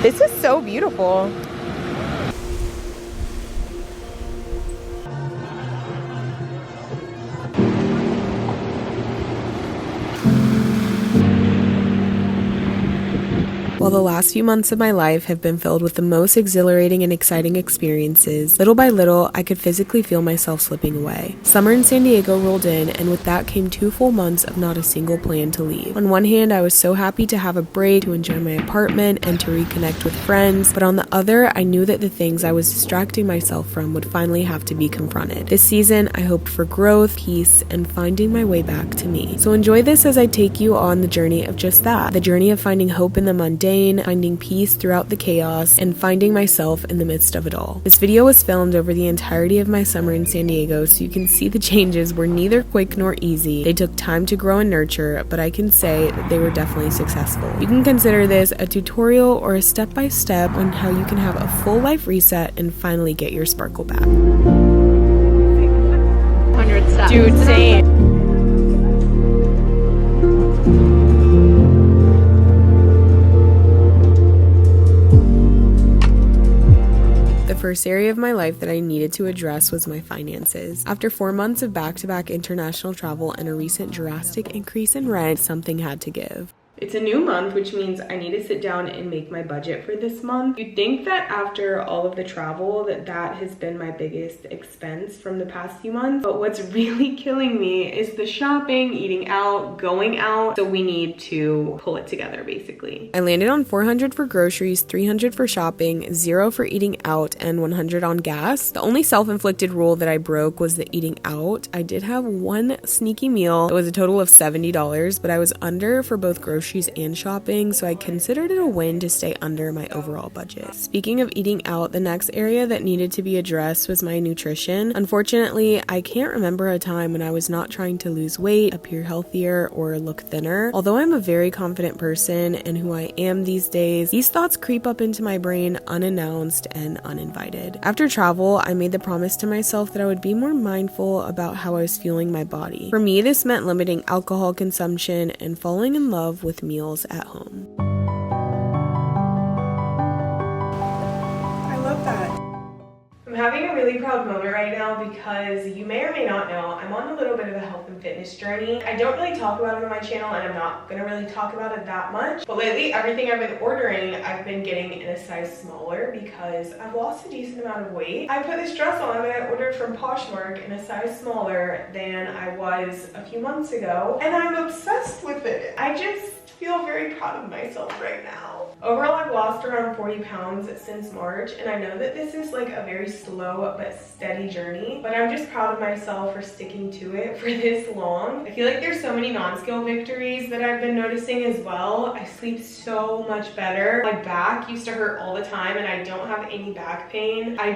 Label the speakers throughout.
Speaker 1: This is so beautiful. While the last few months of my life have been filled with the most exhilarating and exciting experiences, little by little, I could physically feel myself slipping away. Summer in San Diego rolled in, and with that came 2 full months of not a single plan to leave. On one hand, I was so happy to have a break, to enjoy my apartment, and to reconnect with friends, but on the other, I knew that the things I was distracting myself from would finally have to be confronted. This season, I hoped for growth, peace, and finding my way back to me. So enjoy this as I take you on the journey of just that, the journey of finding hope in the mundane, finding peace throughout the chaos, and finding myself in the midst of it all. This video was filmed over the entirety of my summer in San Diego, so you can see the changes were neither quick nor easy. They took time to grow and nurture, but I can say that they were definitely successful. You can consider this a tutorial or a step-by-step on how you can have a full life reset and finally get your sparkle back.
Speaker 2: 100 steps.
Speaker 1: Dude, same. The first area of my life that I needed to address was my finances. After 4 months of back-to-back international travel and a recent drastic increase in rent, something had to give. It's a new month, which means I need to sit down and make my budget for this month. You'd think that after all of the travel that has been my biggest expense from the past few months, but what's really killing me is the shopping, eating out, going out, so we need to pull it together basically. I landed on $400 for groceries, $300 for shopping, $0 for eating out, and $100 on gas. The only self-inflicted rule that I broke was the eating out. I did have one sneaky meal. It was a total of $70, but I was under for both groceries and shopping, so I considered it a win to stay under my overall budget. Speaking of eating out, the next area that needed to be addressed was my nutrition. Unfortunately, I can't remember a time when I was not trying to lose weight, appear healthier, or look thinner. Although I'm a very confident person and who I am these days, these thoughts creep up into my brain unannounced and uninvited. After travel, I made the promise to myself that I would be more mindful about how I was fueling my body. For me, this meant limiting alcohol consumption and falling in love with meals at home. I love that. I'm having a really proud moment right now because you may or may not know I'm on a little bit of a health and fitness journey. I don't really talk about it on my channel and I'm not gonna really talk about it that much, but lately everything I've been ordering I've been getting in a size smaller because I've lost a decent amount of weight. I put this dress on that I ordered from Poshmark in a size smaller than I was a few months ago and I'm obsessed with it. I just feel very proud of myself right now. Overall, I've lost around 40 pounds since March, and I know that this is like a very slow but steady journey, but I'm just proud of myself for sticking to it for this long. I feel like there's so many non-scale victories that I've been noticing as well. I sleep so much better. My back used to hurt all the time and I don't have any back pain. I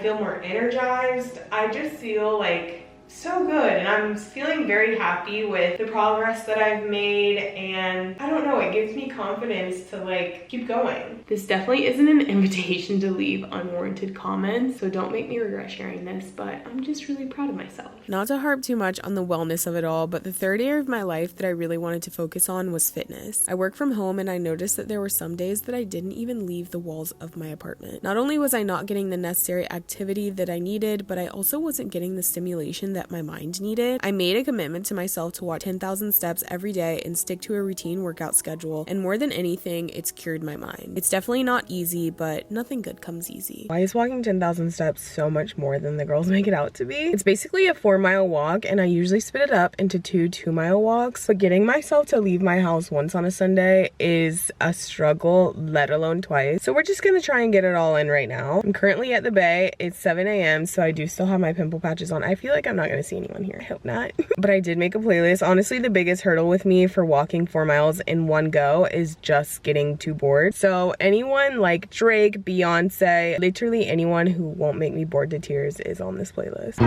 Speaker 1: feel more energized. I just feel like so good, and I'm feeling very happy with the progress that I've made, and I don't know, it gives me confidence to like keep going. This definitely isn't an invitation to leave unwarranted comments, so don't make me regret sharing this, but I'm just really proud of myself. Not to harp too much on the wellness of it all, but the third area of my life that I really wanted to focus on was fitness. I work from home and I noticed that there were some days that I didn't even leave the walls of my apartment. Not only was I not getting the necessary activity that I needed, but I also wasn't getting the stimulation that my mind needed. I made a commitment to myself to walk 10,000 steps every day and stick to a routine workout schedule, and more than anything, it's cured my mind. It's definitely not easy, but nothing good comes easy. Why is walking 10,000 steps so much more than the girls make it out to be? It's basically a 4-mile walk, and I usually split it up into 2 2-mile walks, but getting myself to leave my house once on a Sunday is a struggle, let alone twice. So we're just gonna try and get it all in right now. I'm currently at the Bay. It's 7 a.m. so I do still have my pimple patches on. I feel like I'm not gonna see anyone here. I hope not. But I did make a playlist. Honestly, the biggest hurdle with me for walking 4 miles in one go is just getting too bored. So anyone like Drake, Beyonce, literally anyone who won't make me bored to tears is on this playlist.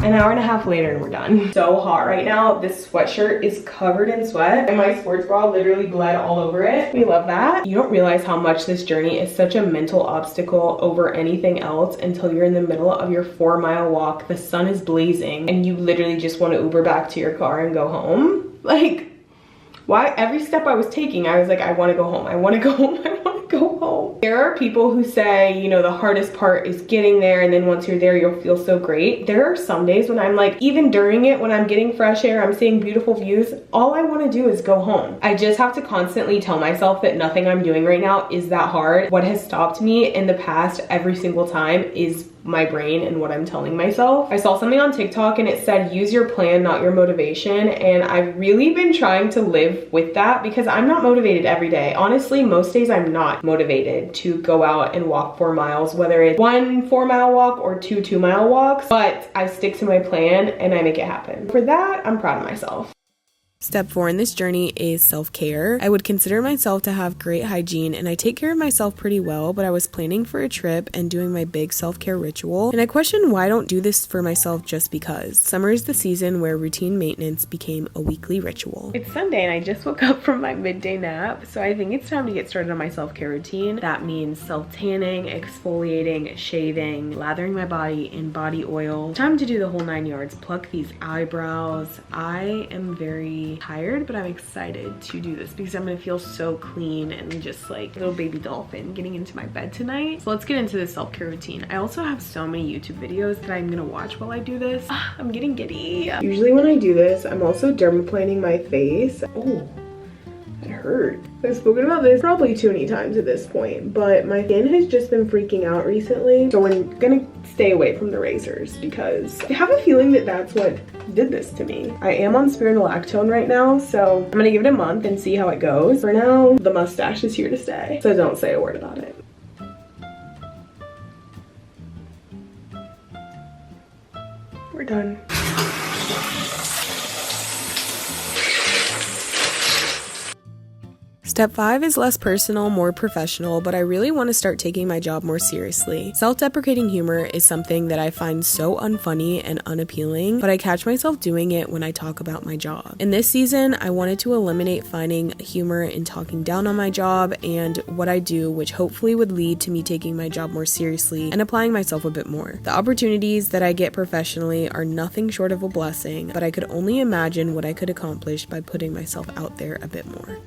Speaker 1: And I hour and a half later and we're done. So hot right now. This sweatshirt is covered in sweat and my sports bra literally bled all over it. We love that. You don't realize how much this journey is such a mental obstacle over anything else until you're in the middle of your 4-mile walk. The sun is blazing and you literally just want to Uber back to your car and go home. Like, why? Every step I was taking, I was like, I want to go home. I want to go home. I want to go home. There are people who say, you know, the hardest part is getting there, and then once you're there, you'll feel so great. There are some days when I'm like, even during it, when I'm getting fresh air, I'm seeing beautiful views, all I want to do is go home. I just have to constantly tell myself that nothing I'm doing right now is that hard. What has stopped me in the past every single time is my brain and what I'm telling myself. I saw something on TikTok and it said, use your plan, not your motivation. And I've really been trying to live with that because I'm not motivated every day. Honestly, most days I'm not motivated to go out and walk 4 miles, whether it's 1 4-mile walk or 2 2-mile walks, but I stick to my plan and I make it happen. For that, I'm proud of myself.
Speaker 2: Step 4 in this journey is self-care. I would consider myself to have great hygiene and I take care of myself pretty well, but I was planning for a trip and doing my big self-care ritual, and I questioned why I don't do this for myself just because. Summer is the season where routine maintenance became a weekly ritual.
Speaker 1: It's Sunday and I just woke up from my midday nap, so I think it's time to get started on my self-care routine. That means self-tanning, exfoliating, shaving, lathering my body in body oil. Time to do the whole 9 yards. Pluck these eyebrows. I am very tired, but I'm excited to do this because I'm gonna feel so clean and just like a little baby dolphin getting into my bed tonight. So let's get into this self-care routine. I also have so many YouTube videos that I'm gonna watch while I do this. I'm getting giddy. Usually when I do this, I'm also dermaplaning my face. Oh, it hurt. I've spoken about this probably too many times at this point, but my skin has just been freaking out recently. So I'm gonna stay away from the razors because I have a feeling that that's what did this to me. I am on spironolactone right now, so I'm gonna give it a month and see how it goes. For now, the mustache is here to stay, so don't say a word about it. We're done.
Speaker 2: Step 5 is less personal, more professional, but I really want to start taking my job more seriously. Self-deprecating humor is something that I find so unfunny and unappealing, but I catch myself doing it when I talk about my job. In this season, I wanted to eliminate finding humor in talking down on my job and what I do, which hopefully would lead to me taking my job more seriously and applying myself a bit more. The opportunities that I get professionally are nothing short of a blessing, but I could only imagine what I could accomplish by putting myself out there a bit more.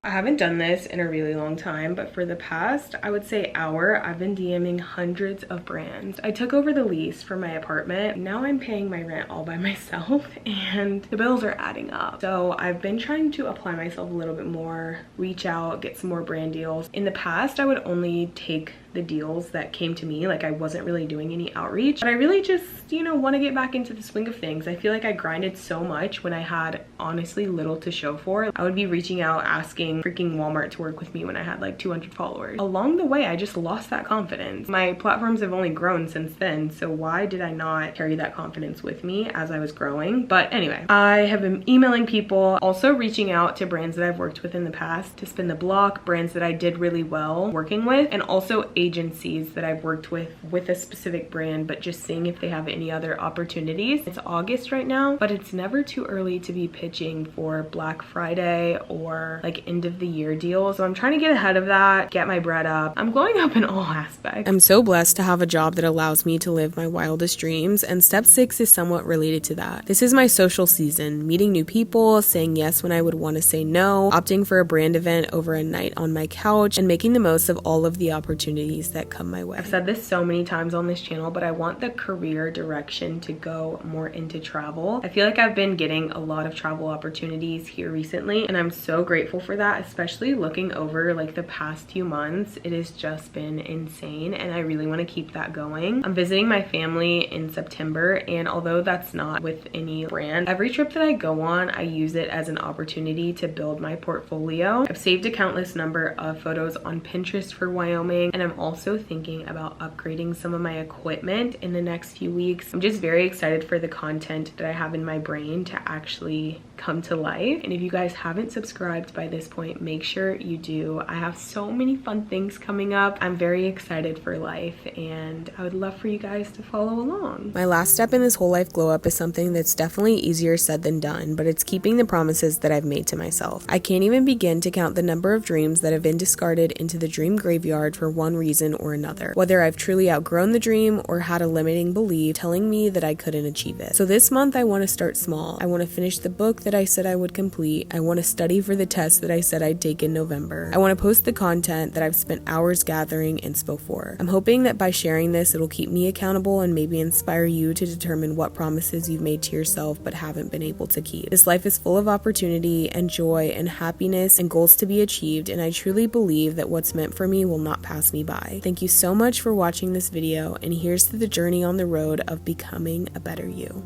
Speaker 1: I haven't done this in a really long time, but for the past, I would say hour, I've been DMing hundreds of brands. I took over the lease for my apartment. Now I'm paying my rent all by myself and the bills are adding up. So I've been trying to apply myself a little bit more, reach out, get some more brand deals. In the past, I would only take the deals that came to me. Like I wasn't really doing any outreach, but I really just, you know, want to get back into the swing of things. I feel like I grinded so much when I had honestly little to show for. I would be reaching out, asking freaking Walmart to work with me when I had like 200 followers. Along the way, I just lost that confidence. My platforms have only grown since then, so why did I not carry that confidence with me as I was growing? But anyway, I have been emailing people, also reaching out to brands that I've worked with in the past to spin the block, brands that I did really well working with, and also agencies that I've worked with a specific brand, but just seeing if they have any other opportunities. It's August right now, but it's never too early to be pitching for Black Friday or like end of the year deals. So I'm trying to get ahead of that, get my bread up. I'm glowing up in all aspects.
Speaker 2: I'm so blessed to have a job that allows me to live my wildest dreams, and step 6 is somewhat related to that. This is my social season, meeting new people, saying yes when I would want to say no, opting for a brand event over a night on my couch, and making the most of all of the opportunities that come my way.
Speaker 1: I've said this so many times on this channel, but I want the career direction to go more into travel. I feel like I've been getting a lot of travel opportunities here recently, and I'm so grateful for that, especially looking over like the past few months. It has just been insane, and I really want to keep that going. I'm visiting my family in September, and although that's not with any brand, every trip that I go on, I use it as an opportunity to build my portfolio. I've saved a countless number of photos on Pinterest for Wyoming, and I'm
Speaker 2: also thinking about upgrading some of my equipment in the next few weeks. I'm just very excited for the content that I have in my brain to actually come to life. And if you guys haven't subscribed by this point, make sure you do. I have so many fun things coming up. I'm very excited for life and I would love for you guys to follow along. My last step in this whole life glow up is something that's definitely easier said than done, but it's keeping the promises that I've made to myself. I can't even begin to count the number of dreams that have been discarded into the dream graveyard for one reason or another. Whether I've truly outgrown the dream or had a limiting belief telling me that I couldn't achieve it. So this month I want to start small. I want to finish the book that I said I would complete. I want to study for the test that I said I'd take in November. I want to post the content that I've spent hours gathering inspo for. I'm hoping that by sharing this, it'll keep me accountable and maybe inspire you to determine what promises you've made to yourself but haven't been able to keep. This life is full of opportunity and joy and happiness and goals to be achieved, and I truly believe that what's meant for me will not pass me by. Thank you so much for watching this video, and here's to the journey on the road of becoming a better you.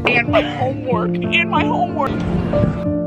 Speaker 3: And my homework.